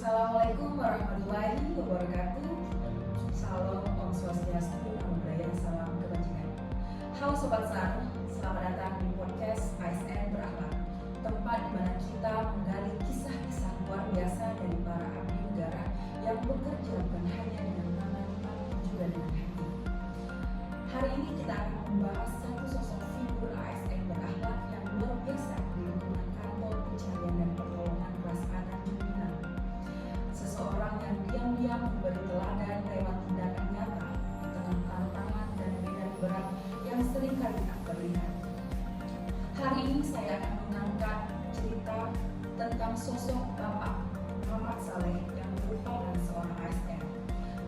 Assalamualaikum warahmatullahi wabarakatuh. Salam, Om Swastiastu, Namo Buddhaya, salam kebajikan. Halo Sobat SAR, selamat datang di podcast ASN Berakhlak, tempat di mana kita menggali kisah-kisah luar biasa dari para abdi negara yang bekerja bukan hanya dengan tangan, tapi juga dengan hati. Hari ini kita akan membahas satu sosok figur ASN berakhlak yang luar biasa di lingkungan kantor pencarian dan pertolongan kelas anak Cipinang. Seseorang yang diam-diam memberi teladan lewat tindakan nyata di tengah tantangan dan medan berat yang seringkali tak terlihat. Hari ini saya akan mengangkat cerita tentang sosok Bapak Muhammad Saleh yang merupakan seorang ASN.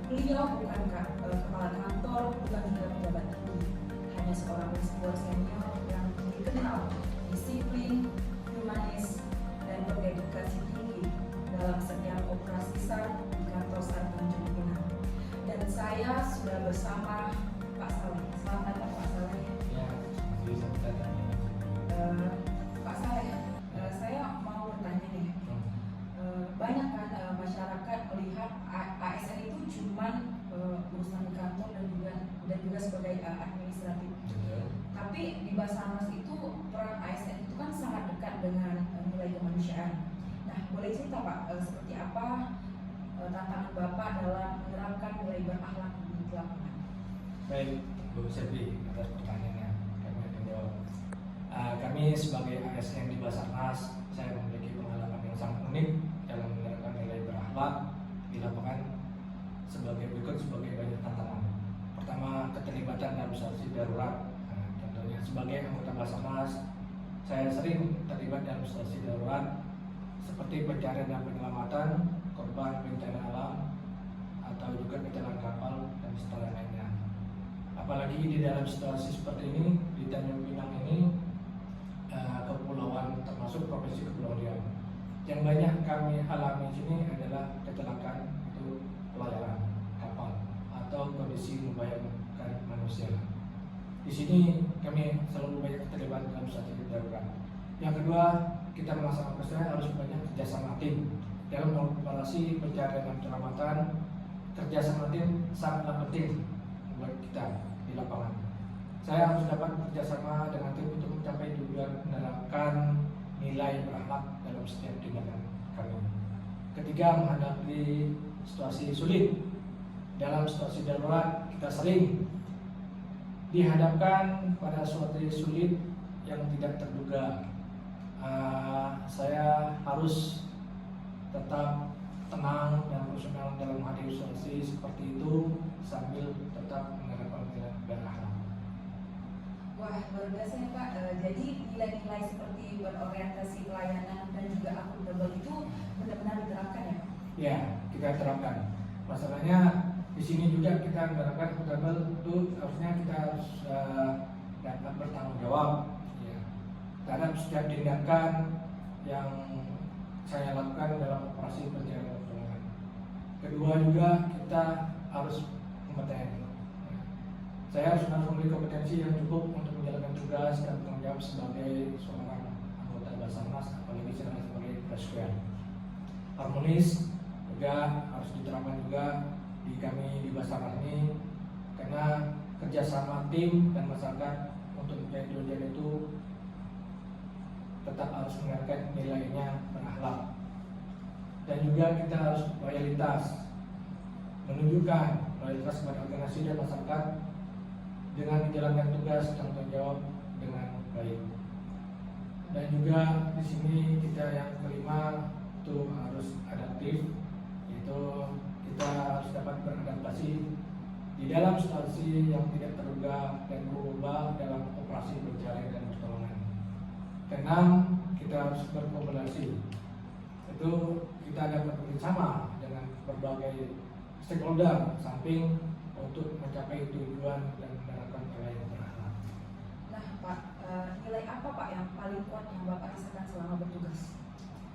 Beliau bukan kepala kantor, bukan juga pejabat tinggi, hanya seorang whistleblower senior yang dikenal disiplin, humanis, dan berdedikasi tinggi dalam setiap operasi SAR di kantor SAR Tanjung Pinang. Dan saya sudah bersama Pak Saleh. Selamat datang Pak Saleh. Ya, selamat datang. Pak Saleh, saya mau bertanya nih. Banyak kan masyarakat melihat ASN itu cuman urusan di kantor dan juga sebagai administratif. Tapi di Basarnas itu peran ASN itu kan sangat dekat dengan nilai kemanusiaan. Nah, boleh cerita Pak seperti apa tantangan Bapak dalam menerapkan nilai berakhlak di lapangan? Baik, Bu Selvi, atas pertanyaannya kami akan jawab. Kami sebagai ASN di Basarnas, saya memiliki pengalaman yang sangat unik dalam menerapkan nilai berakhlak di lapangan sebagai banyak tantangan. Pertama, keterlibatan dalam situasi darurat. Contohnya sebagai anggota Basarnas, saya sering terlibat dalam situasi darurat seperti pencarian dan penyelamatan korban bencana alam atau juga kecelakaan kapal dan setelah lainnya. Apalagi di dalam situasi seperti ini di Tanjung Pinang ini, kepulauan termasuk provinsi Kepulauan Riau. Yang banyak kami alami di sini adalah kecelakaan itu pelayaran kapal atau kondisi membahayakan manusia. Di sini kami selalu banyak terlibat dalam situasi darurat. Yang kedua, kita melaksanakan pesan harus banyak kerjasama tim dalam operasi pencarian dan penyelamatan. Kerjasama tim sangatlah penting buat kita di lapangan. Saya harus dapat kerjasama dengan tim untuk mencapai tujuan menerapkan nilai berakhlak dalam setiap tindakan kami. Ketiga, menghadapi situasi sulit. Dalam situasi darurat, kita sering dihadapkan pada suatu sulit yang tidak terduga. Saya harus tetap tenang dan profesional dalam menghadapi situasi seperti itu sambil tetap menerapkan nilai berakhlak. Wah, luar biasa ya Pak. Jadi nilai-nilai seperti berorientasi pelayanan dan juga akuntabel itu benar-benar diterapkan ya Pak? Ya, kita terapkan. Masalahnya di sini juga kita menerapkan akuntabel itu harusnya kita harus dapat bertanggung jawab ya, terhadap setiap tindakan yang saya lakukan dalam operasi pencarian pertolongan. Kedua juga kita harus kompeten. Saya harus memiliki kompetensi yang cukup untuk menjalankan tugas dan tanggung jawab sebagai seorang anggota Basarnas, apalagi sebagai presiden. Harmonis juga harus diterapkan juga di kami di Basarnas ini, karena kerjasama tim dan masyarakat untuk mencapai tujuan itu tetap harus mengerti nilainya berakhlak. Dan juga kita harus loyalitas, menunjukkan loyalitas kepada organisasi dan masyarakat dengan menjalankan tugas dan tanggung jawab dengan baik. Dan juga di sini kita yang kelima itu harus adaptif, yaitu kita harus dapat beradaptasi di dalam situasi yang tidak terduga dan berubah dalam operasi pencarian dan pertolongan. Keenam, kita harus berkolaborasi. Itu kita dapat bekerjasama dengan berbagai stakeholder samping untuk mencapai tujuan dan menerapkan nilai berakhlak. Nah Pak, nilai apa Pak yang paling kuat yang Bapak rasakan selama bertugas?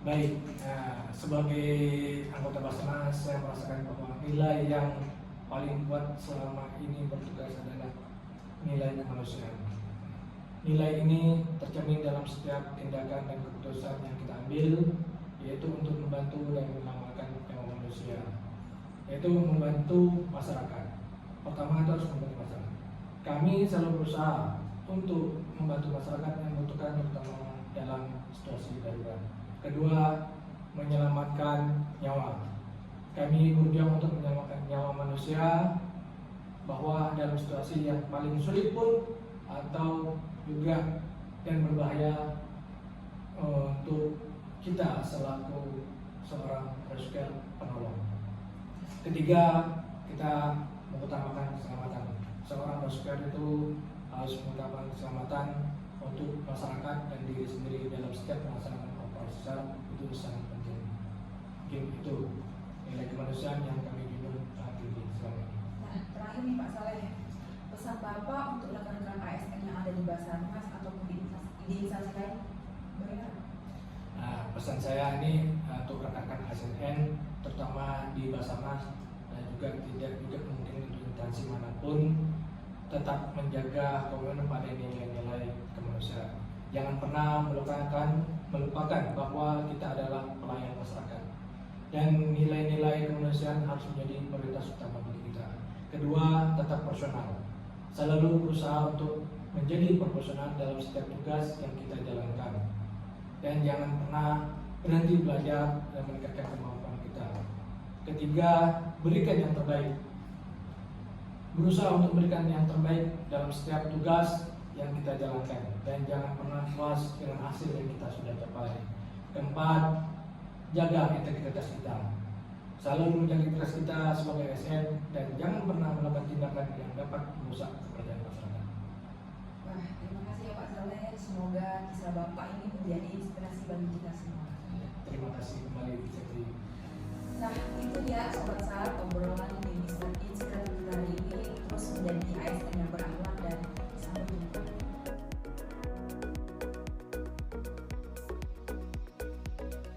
Baik, sebagai anggota Basarnas saya merasakan bahwa nilai yang paling kuat selama ini bertugas adalah nilai kemanusiaan. Nilai ini tercermin dalam setiap tindakan dan keputusan yang kita ambil, yaitu untuk membantu dan mengamalkan yaitu membantu masyarakat. Pertama itu harus membantu masyarakat. Kami selalu berusaha untuk membantu masyarakat yang membutuhkan, terutama dalam situasi darurat. Kedua, menyelamatkan nyawa. Kami berjuang untuk menyelamatkan nyawa manusia, bahwa dalam situasi yang paling sulit pun atau juga dan berbahaya untuk kita selaku seorang rescuer penolong. Ketiga, kita mengutamakan keselamatan. Seorang rescuer itu harus mengutamakan keselamatan untuk masyarakat dan diri sendiri dalam setiap melaksanakan operasi SAR. Itu sangat penting. Mungkin itu nilai kemanusiaan yang kami bingung saat ini selama ini. Nah, terakhir nih Pak Saleh, pesan Bapak untuk rekan-rekan ASN yang ada di Basarnas ataupun di instansi lain, bagaimana? Nah, pesan saya ini untuk rekan-rekan ASN, terutama di Basarnas dan juga tidak juga mungkin untuk instansi manapun, tetap menjaga komitmen pada nilai-nilai kemanusiaan. Jangan pernah melupakan bahwa kita adalah pelayan masyarakat dan nilai-nilai kemanusiaan harus menjadi prioritas utama bagi kita. Kedua, tetap profesional. Selalu berusaha untuk menjadi profesional dalam setiap tugas yang kita jalankan. Dan jangan pernah berhenti belajar dan meningkatkan kemampuan kita. Ketiga, berikan yang terbaik. Berusaha untuk memberikan yang terbaik dalam setiap tugas yang kita jalankan. Dan jangan pernah puas dengan hasil yang kita sudah capai. Keempat, jaga integritas kita. Selalu menjaga integritas kita sebagai ASN dan jangan pernah melakukan tindakan yang dapat merusak kepercayaan masyarakat. Wah, terima kasih ya Pak Saleh. Semoga kisah Bapak ini menjadi inspirasi bagi kita semua. Terima kasih kembali, Cekri. Nah, itu dia Sobat SAR, obrolan